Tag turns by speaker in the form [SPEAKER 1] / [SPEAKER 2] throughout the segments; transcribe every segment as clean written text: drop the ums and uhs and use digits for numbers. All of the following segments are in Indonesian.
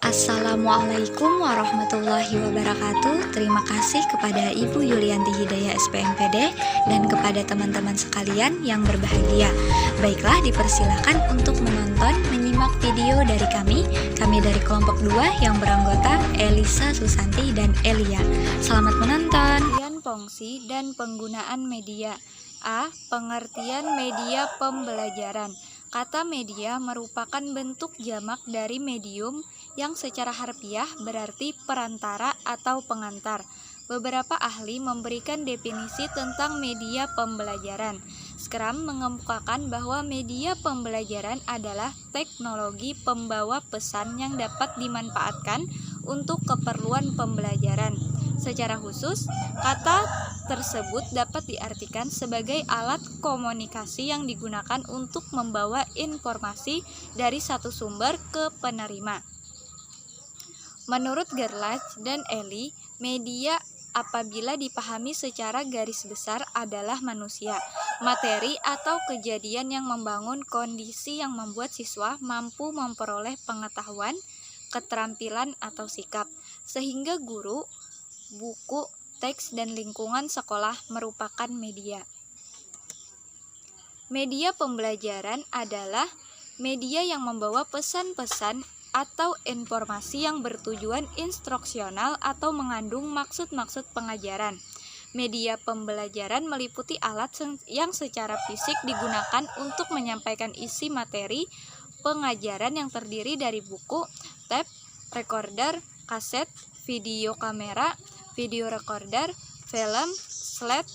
[SPEAKER 1] Assalamualaikum warahmatullahi wabarakatuh. Terima kasih kepada Ibu Yulianti Hidayah SPMPD dan kepada teman-teman sekalian yang berbahagia. Baiklah, dipersilakan untuk menyimak video dari kami dari kelompok 2 yang beranggota Elisa Susanti dan Elia. Selamat menonton. Fungsi dan penggunaan media. A. Pengertian media pembelajaran. Kata media merupakan bentuk jamak dari medium yang secara harfiah berarti perantara atau pengantar. Beberapa ahli memberikan definisi tentang media pembelajaran. Scrum mengemukakan bahwa media pembelajaran adalah teknologi pembawa pesan yang dapat dimanfaatkan untuk keperluan pembelajaran. Secara khusus, kata tersebut dapat diartikan sebagai alat komunikasi yang digunakan untuk membawa informasi dari satu sumber ke penerima. Menurut Gerlach dan Eli, media apabila dipahami secara garis besar adalah manusia, materi atau kejadian yang membangun kondisi yang membuat siswa mampu memperoleh pengetahuan, keterampilan atau sikap, sehingga guru, buku, teks, dan lingkungan sekolah merupakan media. Media pembelajaran adalah media yang membawa pesan-pesan atau informasi yang bertujuan instruksional atau mengandung maksud-maksud pengajaran. Media pembelajaran meliputi alat yang secara fisik digunakan untuk menyampaikan isi materi pengajaran yang terdiri dari buku, tape, recorder, kaset, video kamera, video recorder, film, slide,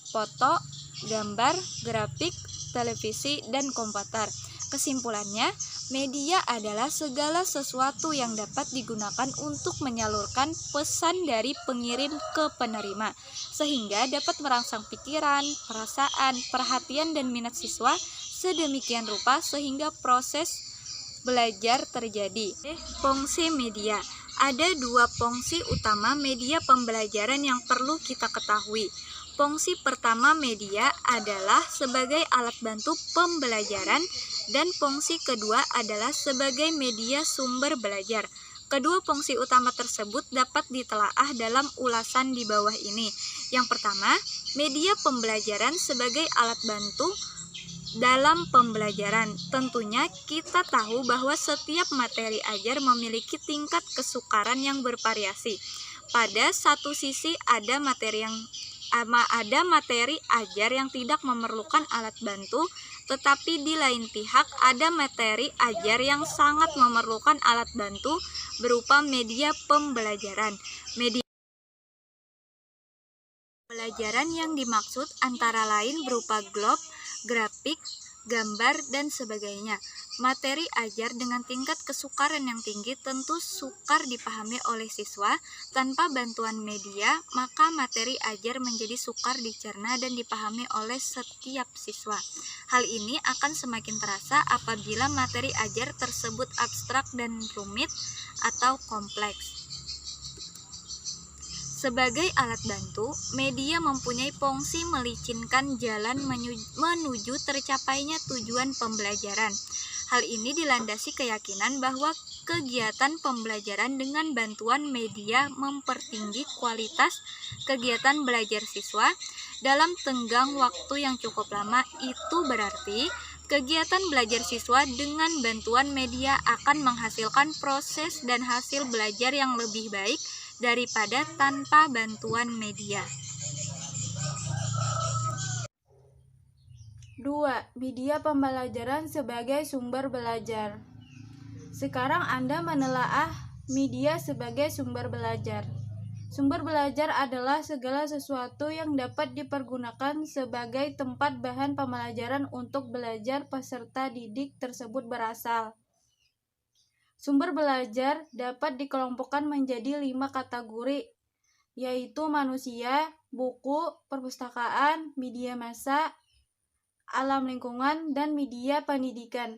[SPEAKER 1] foto, gambar, grafik, televisi, dan komputer. Kesimpulannya, media adalah segala sesuatu yang dapat digunakan untuk menyalurkan pesan dari pengirim ke penerima, sehingga dapat merangsang pikiran, perasaan, perhatian, dan minat siswa sedemikian rupa sehingga proses belajar terjadi. Fungsi media. Ada dua fungsi utama media pembelajaran yang perlu kita ketahui. Fungsi pertama media adalah sebagai alat bantu pembelajaran dan fungsi kedua adalah sebagai media sumber belajar. Kedua fungsi utama tersebut dapat ditelaah dalam ulasan di bawah ini. Yang pertama, media pembelajaran sebagai alat bantu dalam pembelajaran. Tentunya kita tahu bahwa setiap materi ajar memiliki tingkat kesukaran yang bervariasi. Pada satu sisi ada materi ajar yang tidak memerlukan alat bantu, tetapi di lain pihak ada materi ajar yang sangat memerlukan alat bantu berupa media pembelajaran. Media pembelajaran yang dimaksud antara lain berupa globe, grafik, gambar, dan sebagainya. Materi ajar dengan tingkat kesukaran yang tinggi tentu sukar dipahami oleh siswa. Tanpa bantuan media, maka materi ajar menjadi sukar dicerna dan dipahami oleh setiap siswa. Hal ini akan semakin terasa apabila materi ajar tersebut abstrak dan rumit atau kompleks. Sebagai alat bantu, media mempunyai fungsi melicinkan jalan menuju tercapainya tujuan pembelajaran. Hal ini dilandasi keyakinan bahwa kegiatan pembelajaran dengan bantuan media mempertinggi kualitas kegiatan belajar siswa dalam tenggang waktu yang cukup lama. Itu berarti kegiatan belajar siswa dengan bantuan media akan menghasilkan proses dan hasil belajar yang lebih baik daripada tanpa bantuan media.
[SPEAKER 2] 2. Media pembelajaran sebagai sumber belajar. Sekarang Anda menelaah media sebagai sumber belajar. Sumber belajar adalah segala sesuatu yang dapat dipergunakan sebagai tempat bahan pembelajaran untuk belajar peserta didik tersebut berasal. Sumber belajar dapat dikelompokkan menjadi 5 kategori, yaitu manusia, buku, perpustakaan, media massa, alam lingkungan, dan media pendidikan.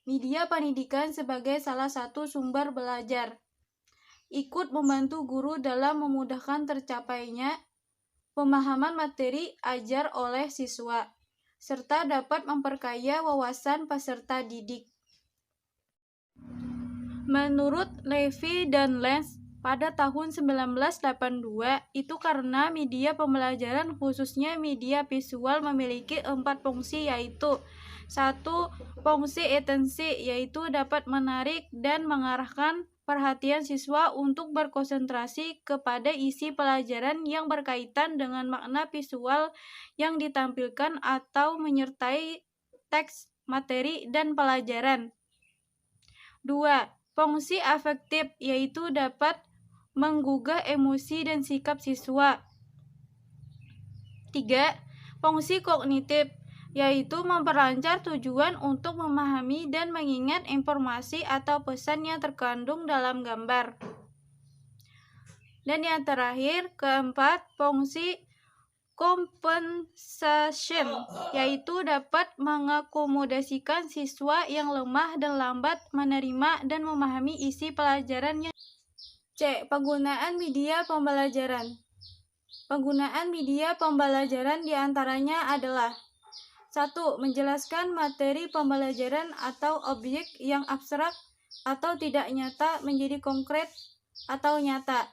[SPEAKER 2] Media pendidikan sebagai salah satu sumber belajar ikut membantu guru dalam memudahkan tercapainya pemahaman materi ajar oleh siswa, serta dapat memperkaya wawasan peserta didik. Menurut Levy dan Lenz pada tahun 1982, itu karena media pembelajaran khususnya media visual memiliki 4 fungsi, yaitu 1. Fungsi atensi, yaitu dapat menarik dan mengarahkan perhatian siswa untuk berkonsentrasi kepada isi pelajaran yang berkaitan dengan makna visual yang ditampilkan atau menyertai teks, materi, dan pelajaran. 2. Fungsi afektif, yaitu dapat menggugah emosi dan sikap siswa. 3. Fungsi kognitif, yaitu memperlancar tujuan untuk memahami dan mengingat informasi atau pesan yang terkandung dalam gambar. Dan yang terakhir, keempat, fungsi compensation, yaitu dapat mengakomodasikan siswa yang lemah dan lambat menerima dan memahami isi pelajarannya. C. Penggunaan media pembelajaran. Penggunaan media pembelajaran diantaranya adalah 1. Menjelaskan materi pembelajaran atau objek yang abstrak atau tidak nyata menjadi konkret atau nyata.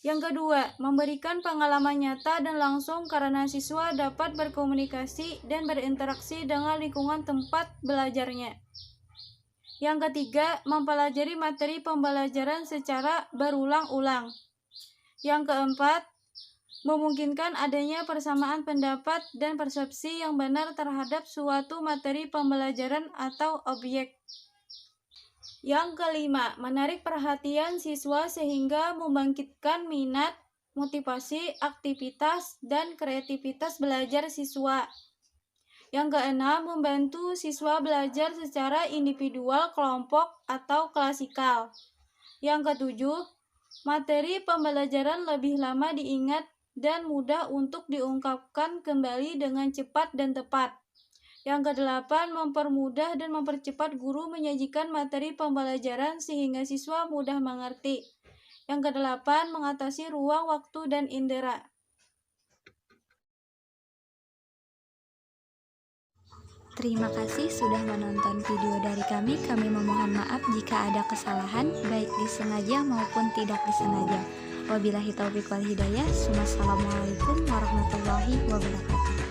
[SPEAKER 2] Yang kedua, memberikan pengalaman nyata dan langsung karena siswa dapat berkomunikasi dan berinteraksi dengan lingkungan tempat belajarnya. Yang ketiga, mempelajari materi pembelajaran secara berulang-ulang. Yang keempat, memungkinkan adanya persamaan pendapat dan persepsi yang benar terhadap suatu materi pembelajaran atau objek. Yang kelima, menarik perhatian siswa sehingga membangkitkan minat, motivasi, aktivitas, dan kreativitas belajar siswa. Yang keenam, membantu siswa belajar secara individual, kelompok, atau klasikal. Yang ketujuh, materi pembelajaran lebih lama diingat dan mudah untuk diungkapkan kembali dengan cepat dan tepat. Yang kedelapan, mempermudah dan mempercepat guru menyajikan materi pembelajaran sehingga siswa mudah mengerti. Yang kedelapan, mengatasi ruang, waktu, dan indera.
[SPEAKER 1] Terima kasih sudah menonton video dari kami. Kami memohon maaf jika ada kesalahan, baik disengaja maupun tidak disengaja. Wabillahi taufiq wal hidayah. Wassalamualaikum warahmatullahi wabarakatuh.